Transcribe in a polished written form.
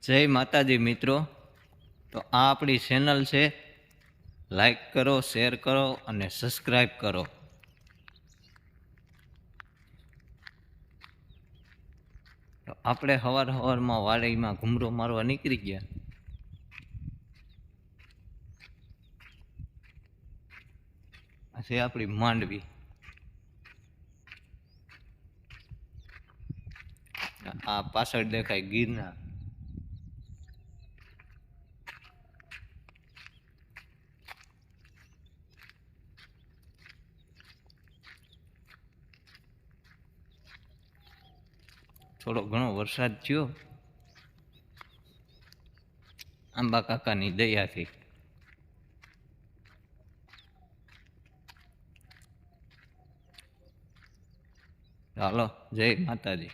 જય માતાજી મિત્રો। તો આ આપણી ચેનલ છે, લાઈક કરો, શેર કરો અને સબસ્ક્રાઈબ કરો। તો આપણે સવારમાં વાડીમાં ઘૂમરો મારવા નીકળી ગયા। આ છે આપણી માંડવી। આ પાછળ દેખાય ગિરનાર। થોડો ઘણો વરસાદ થયો આંબા કાકાની દયાથી। ચાલો, જય માતાજી।